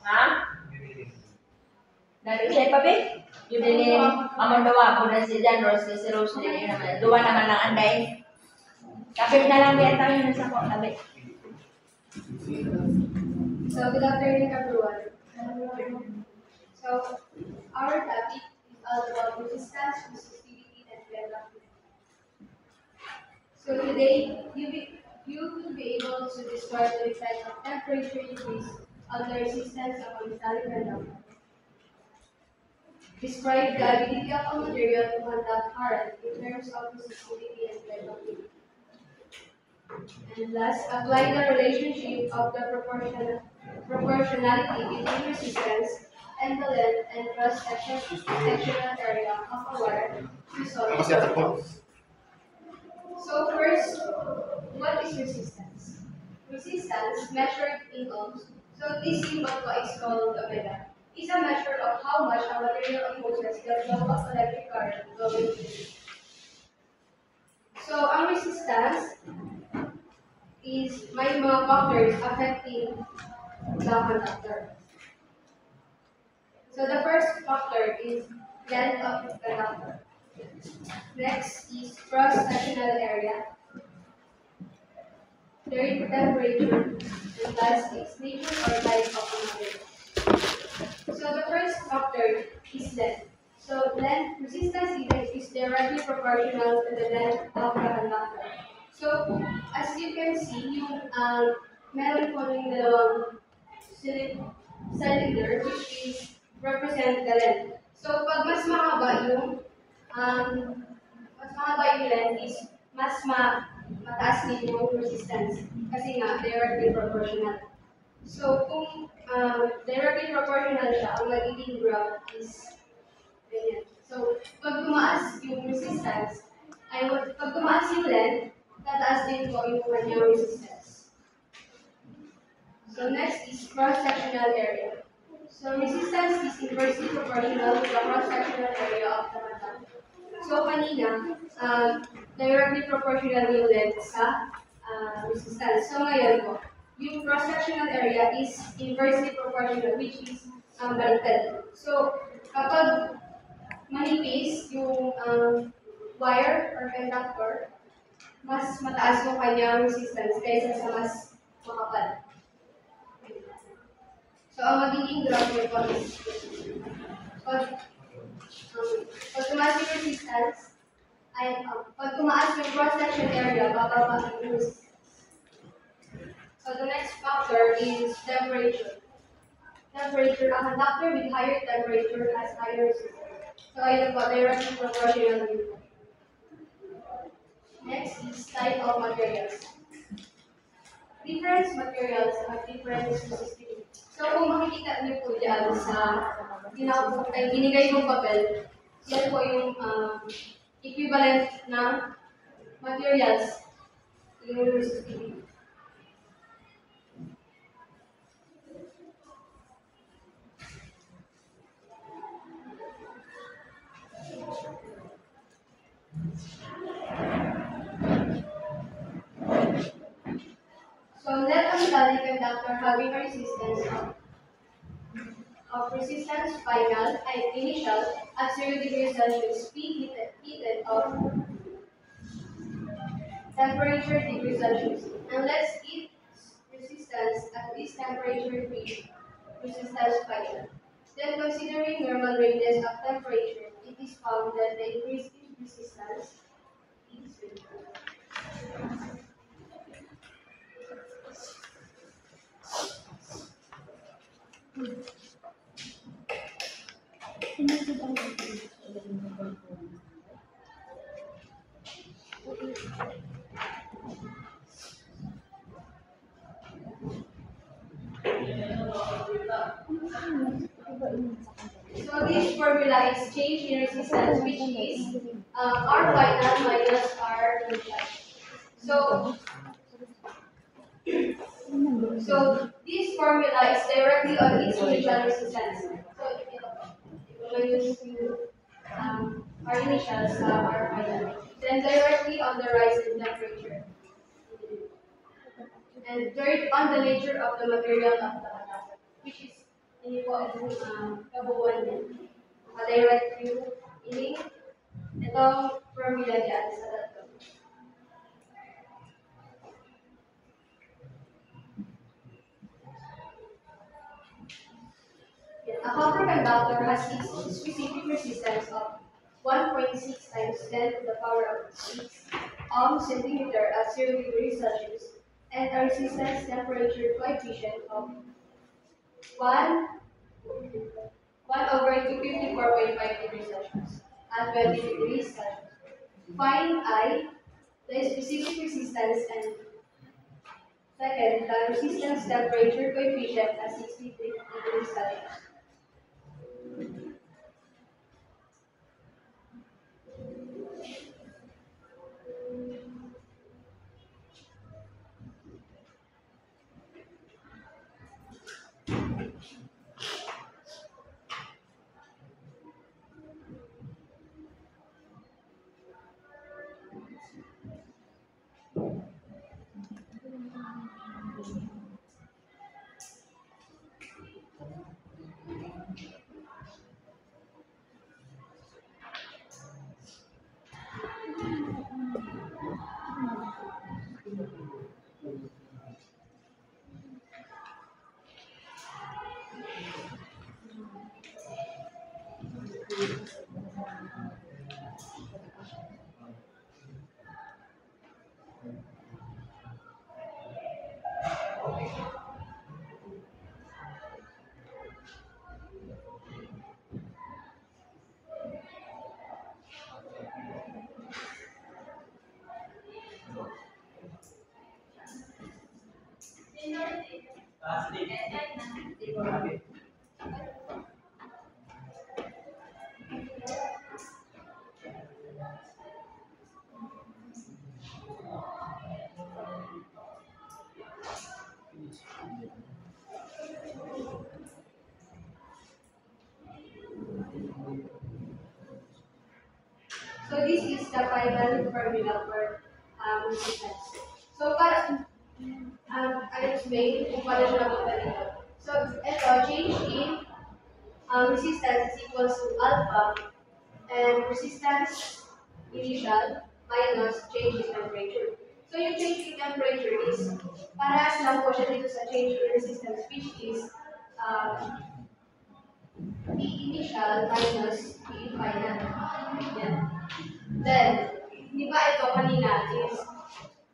Ha? Nag-isay pa, be? Yung din amon dawa po na si John Rose, si Rose din naman. Duwa naman lang anday. Kapit na lang yan tayo sa ko, tabi. So, good afternoon, everyone. So, our topic is all about resistance, resistivity, and development. So, today, you will be able to describe the effect of temperature increase on the resistance of a metallic conductor. Describe the ability of a material to conduct current in terms of resistivity and development. And last, apply the relationship of the proportionality between resistance and the length and cross-sectional area of a wire to solve the problem. So first, what is resistance? Resistance, measured in ohms, so this symbol is called omega, is a measure of how much a material opposes the flow of electric current flowing through it. So ang resistance is may mga factors affecting the conductor. So the first factor is length of the conductor. Next is cross-sectional area. Third, temperature. And last is nature or type of the material. So the first factor is length. So length, resistance index is directly proportional to the length of the conductor. So as you can see, yung meron po yung dalawang cylinder which is represent the length. So pag mas mahaba yung length is mas mataas din yung resistance kasi nga directly proportional. So kung directly proportional siya, ang magiging graph is ganyan. So pag tumaas yung resistance, pag tumaas yung length, tataas din po yung kanyang resistance. So next is cross-sectional area. So resistance is inversely proportional to the cross-sectional area of the conductor. So kanina, directly proportional yung length sa resistance. So ngayon po, yung cross-sectional area is inversely proportional, which is baliktad. So kapag manipis yung wire or conductor, mas mataas yung kanyang resistance kaysa sa mas makapal. So, ang magiging graph niyo po is pag tumaas yung resistance, pag tumaas yung cross-section area, bababa yung resistance. So, the next factor is temperature. Temperature, a conductor with higher temperature has higher resistance. So, ayun po, directly proportional yun. Next is type of materials. Different materials have different resistivity. So kung makikita niyo po dyan sa binigay kong papel, yan po yung equivalent na materials yung resistivity. So let a metallic conductor having a resistance of resistance final and initial at 0 degrees Celsius be heated of temperature degrees Celsius. And let's its resistance at this temperature be resistance final. Then considering normal ranges of temperature, it is found that the increase in resistance is So this formula is change in resistance, which is R final minus R initial. So this formula is directly on its initial resistance. So we'll use our initials R final. Then directly on the rise in temperature. And third, on the nature of the material of the conductor. which is ini po itong kabuuan niya. Direct view, ini itong formula dyan sa tatlo. A copper conductor has its specific resistance of 1.6 times 10 to the power of 6 centimeter at 0 degrees Celsius, and a resistance temperature coefficient of 1, 1 over 254.5 degrees Celsius at 20 degrees Celsius. Find I, the specific resistance, and second, the resistance temperature coefficient at 60 degrees Celsius. So this is the final formula for resistance. So para I explain kung paano siya napunta dito. So ito, change in resistance is equals to alpha and resistance initial minus change in temperature. So yung change in temperature is parehas lang po siya dito sa change in resistance, which is P initial minus P final. Yan. Then, di ba ito kanina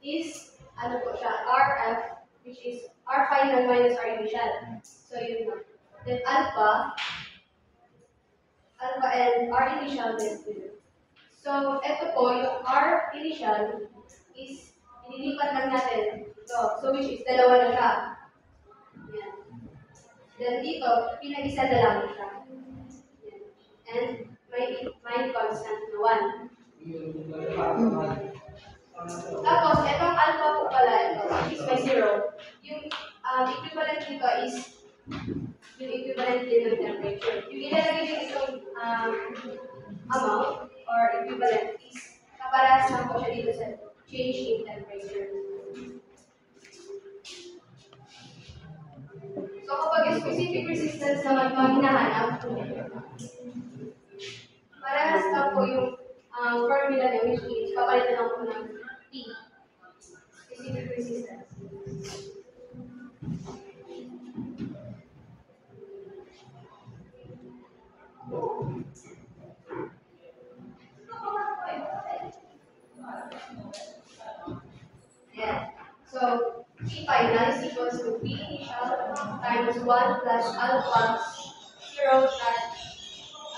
is ano po siya, RF, which is R final minus R initial. So yun na. Then alpha and R initial then yun. So ito po, yung R initial is inilipat lang natin ito. So which is dalawa na siya. Yan. Then dito, pinag-isa na lang siya. Yan. And may constant na 1. Tapos, itong alpha po pala, ito, which is may 0. Yung equivalent dito is yung equivalent din ng temperature. Yung ilalagay din itong amount or equivalent is kaparehas lang po siya dito sa change in temperature. So, kapag yung specific resistance naman po hinahanap, parehas lang po yung formula niya, which is papalitan lang po ng P, specific resistance. Yeah. So, P final is equals to P initial times 1 plus alpha 0 times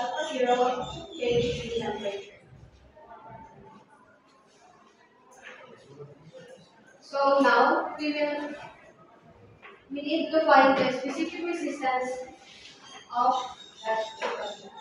alpha 0 change in temperature. So now we need to find the specific resistance of that capacitor.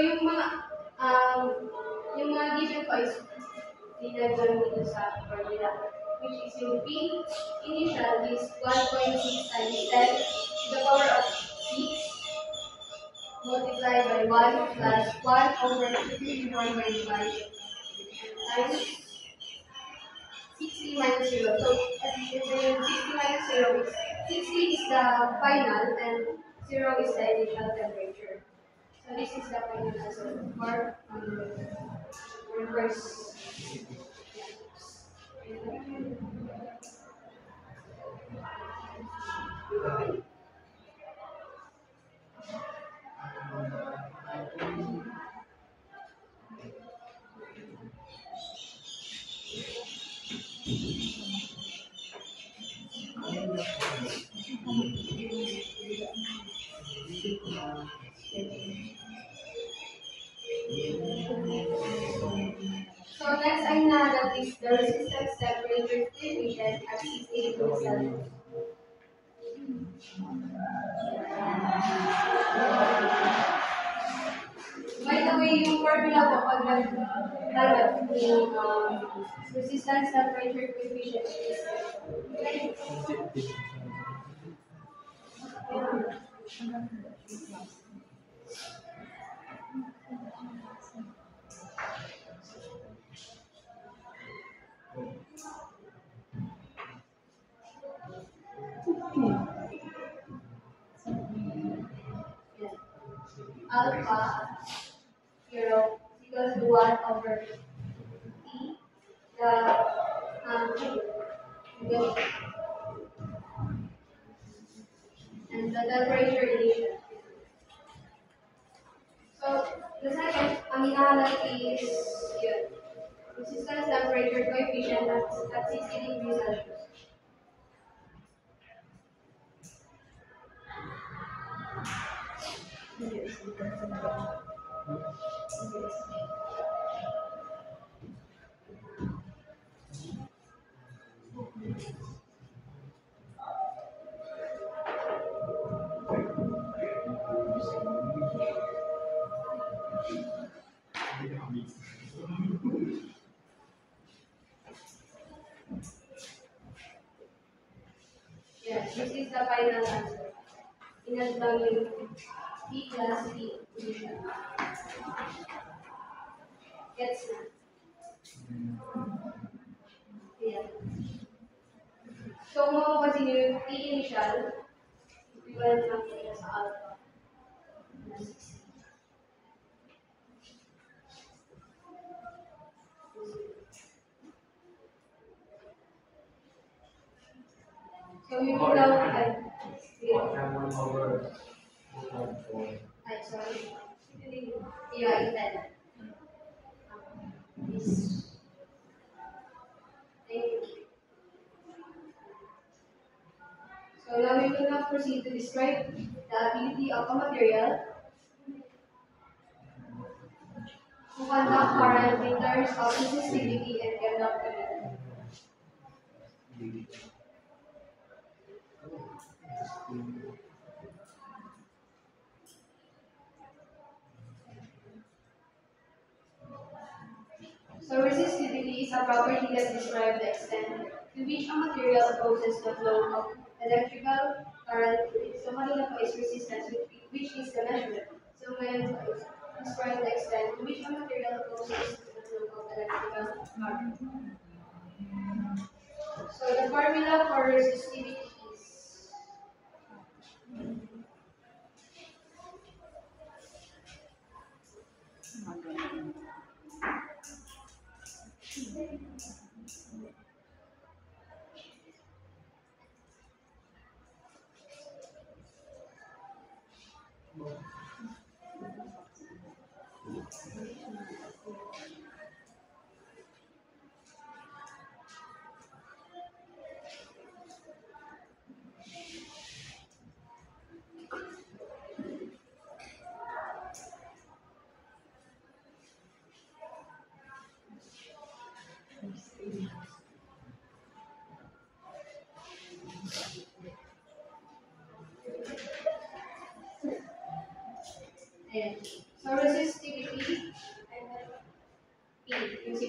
yung mga given ko is dinagdag dito sa formula, which is yung P initial is 1.6 times 10 to the power of 6 multiplied by 1 plus 1 over 51.5 times 60 minus 0. So, at the 60 minus 0 is 60 is the final and 0 is the initial temperature. So, this is the final answer for first. So next ay that is the resistance temperature coefficient at 68 degrees Celsius. By the way, yung formula ko pag naglalat yung resistance temperature coefficient is alpha 0 equals to 1 over T, the and the temperature initial. So the second, ang hinahanap is yun, resistance temperature coefficient at 60 degrees Celsius. Yes, this is the final answer. Inag lang yung T plus T initial. Gets na? Yeah. So, kung mapapansin nyo yung T initial, equivalent lang po siya sa alpha. Na 60. So, yung daw ay, ay, sorry. Yeah, intent. Thank you. So now we will now proceed to describe the ability of a material to conduct current in terms of resistivity and conductivity. So resistivity is a property that describes the extent to which a material opposes the flow of electrical current. So kanina po is resistance, which is the measurement. So ngayon po is describe the extent to which a material opposes the flow of electrical current. So the formula for resistivity is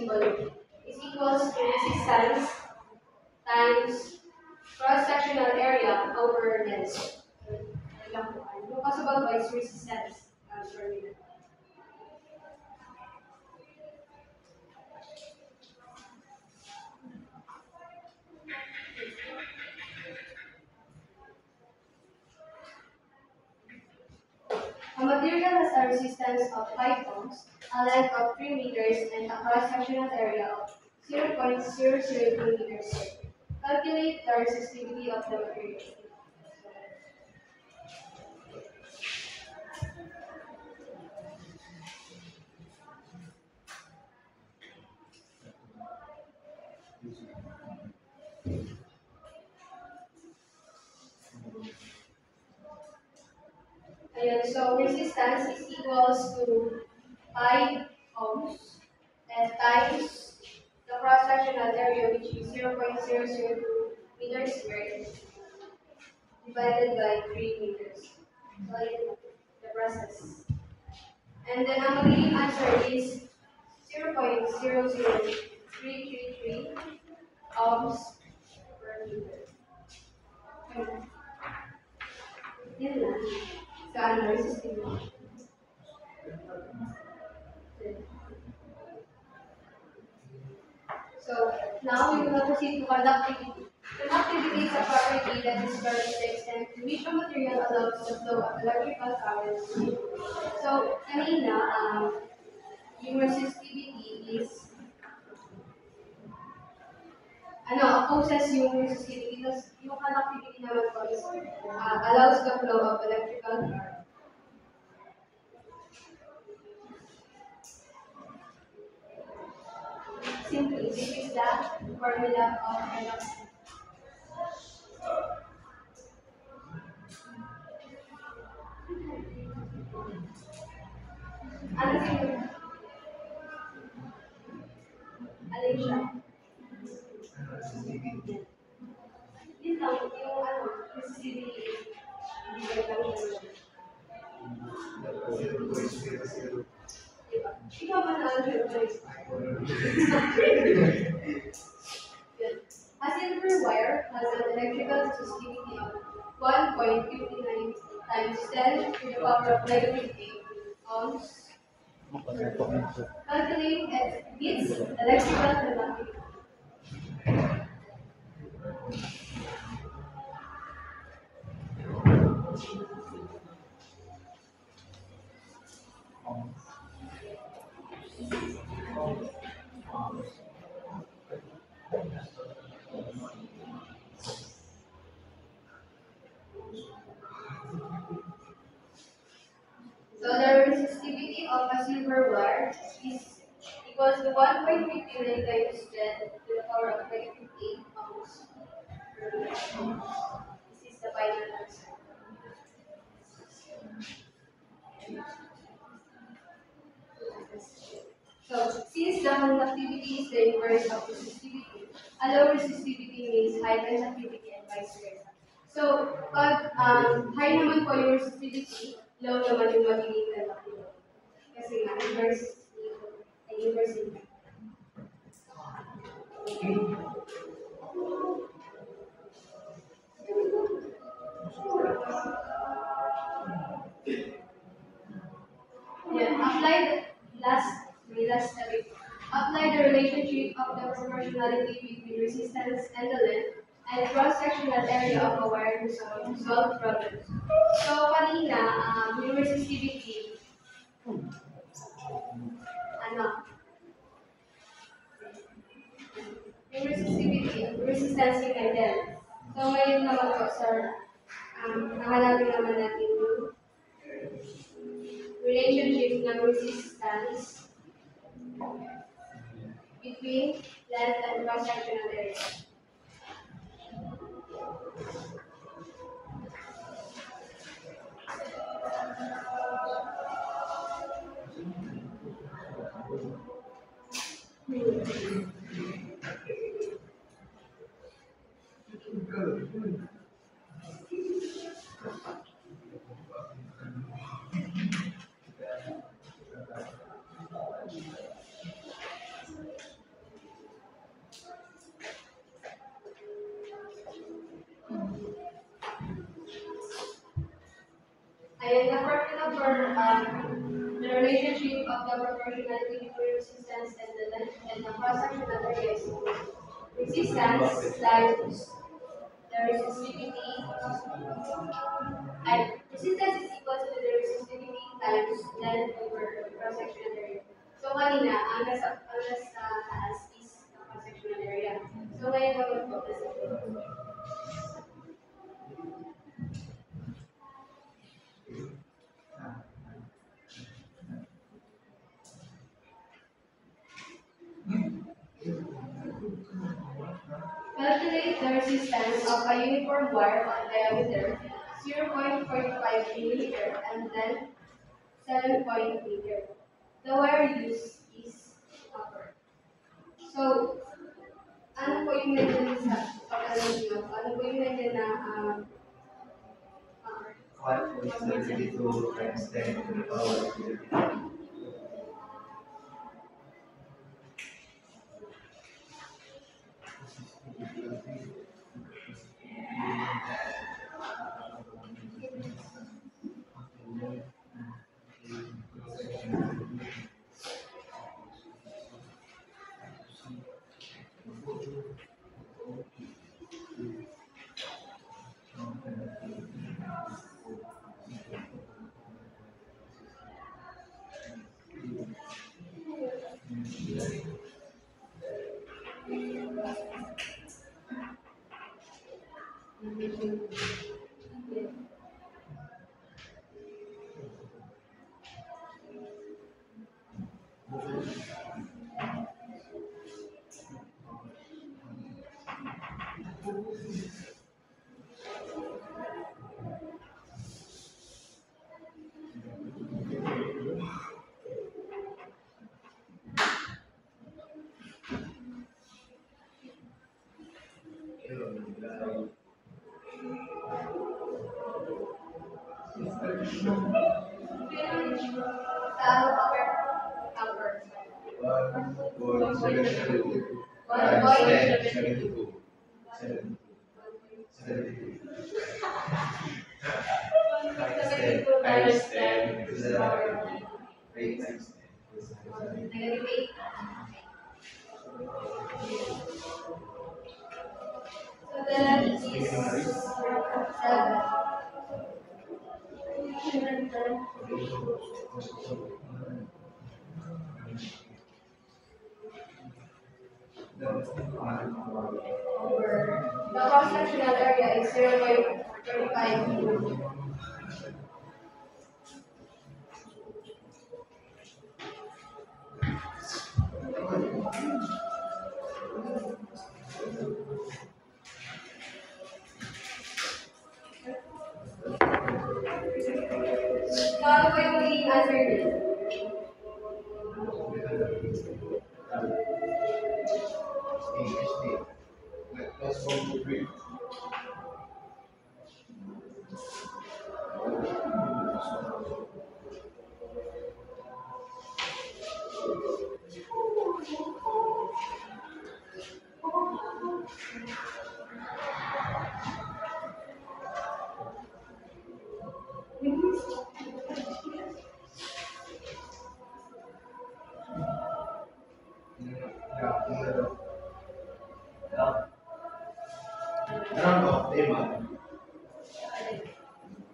symbol is equals to resistance times cross-sectional area over length. Yung kasabag ba is resistance per meter. A material has a resistance of 5 ohms, a length of 3 meters, and a cross-sectional area of 0.002 meters squared. Calculate the resistivity of the material. Ayan, so resistance is equals to 5 ohms and times the cross-sectional area, which is 0.002 meters squared, divided by 3 meters. So yun, the process. And then ang magiging answer is 0.00333 ohms per meter. Yan lang. So, ano, resistivity. So, now we will proceed to conductivity. Conductivity is a property that describes the extent to which a material allows the flow of electrical current. So, kanina, yung resistivity is, opposes yung resistivity. Tapos, yung conductivity naman po is, allows the flow of electrical current. Simply, this is the formula of conductivity. Ano siya? Alin siya? Yun lang, yung resistivity. Diba? Ikaw ba na-answer? A silver wire has an electrical resistivity of 1.59 times 10 to the power of negative 8 ohms. Calculate its electrical conductivity. So the resistivity of a silver wire is equals to 1.59 times 10 to the power of negative 8 ohms. This is the final answer. So since the conductivity is the inverse of resistivity, a low resistivity means high conductivity and vice versa. So pag high naman po yung resistivity, low naman yung magiging conductivity. Kasi nga, inverse ay inverse nito. Yeah, last topic. Apply the relationship of the proportionality between resistance and the length and cross-sectional area of a wire to solve problems. So, kanina, yung resistivity, yung resistance yung candle. So, ngayon naman po, sir, nakalagay naman natin yung relationship ng resistance between length and cross-sectional area. And the formula for the relationship of the proportionality between resistance and the length and the cross-sectional area is resistance times the resistivity, and resistance is equal to the resistivity times length over cross-sectional area. So kanina, ang nasa taas is the cross-sectional area. So ngayon naman po, nasa calculate the resistance of a uniform wire on diameter 0.45 millimeter and then 7 meter. The wire used is copper. So, ano po yung medyo sa pag-alam nyo? Ano po yung medyo na copper? 1.72 times 10 to the power of 32. Copper. 1.72 times 10 72. 72. Times 10 to the power of 8 times 10 is Negative 8. So the left is 7. Over the cross-sectional area is 0.35. So ano ba yung magiging answer niyo? Plus 1 to 3.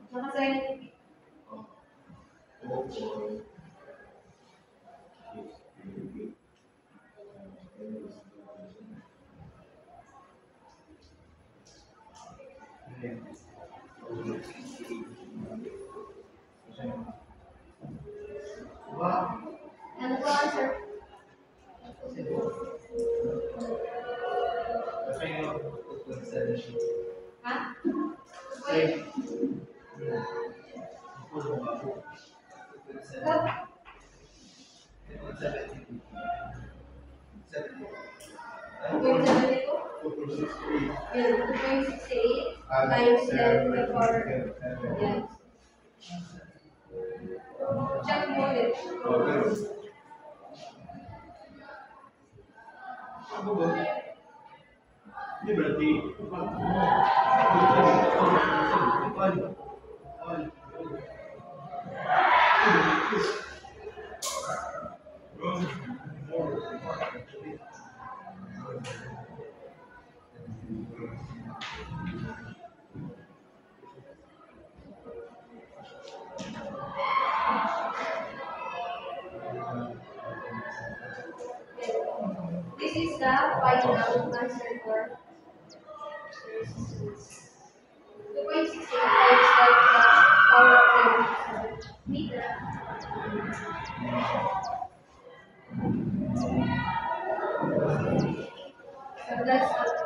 Nakasign. Ano po answer? Ha? Wait. Wait, 72? Yeah, 2.68 times 10 to the power. Yeah. Check mo ulit. Ini berarti This is the final answer for resistance. 2.685 is like the power of 9 meter. So that's all.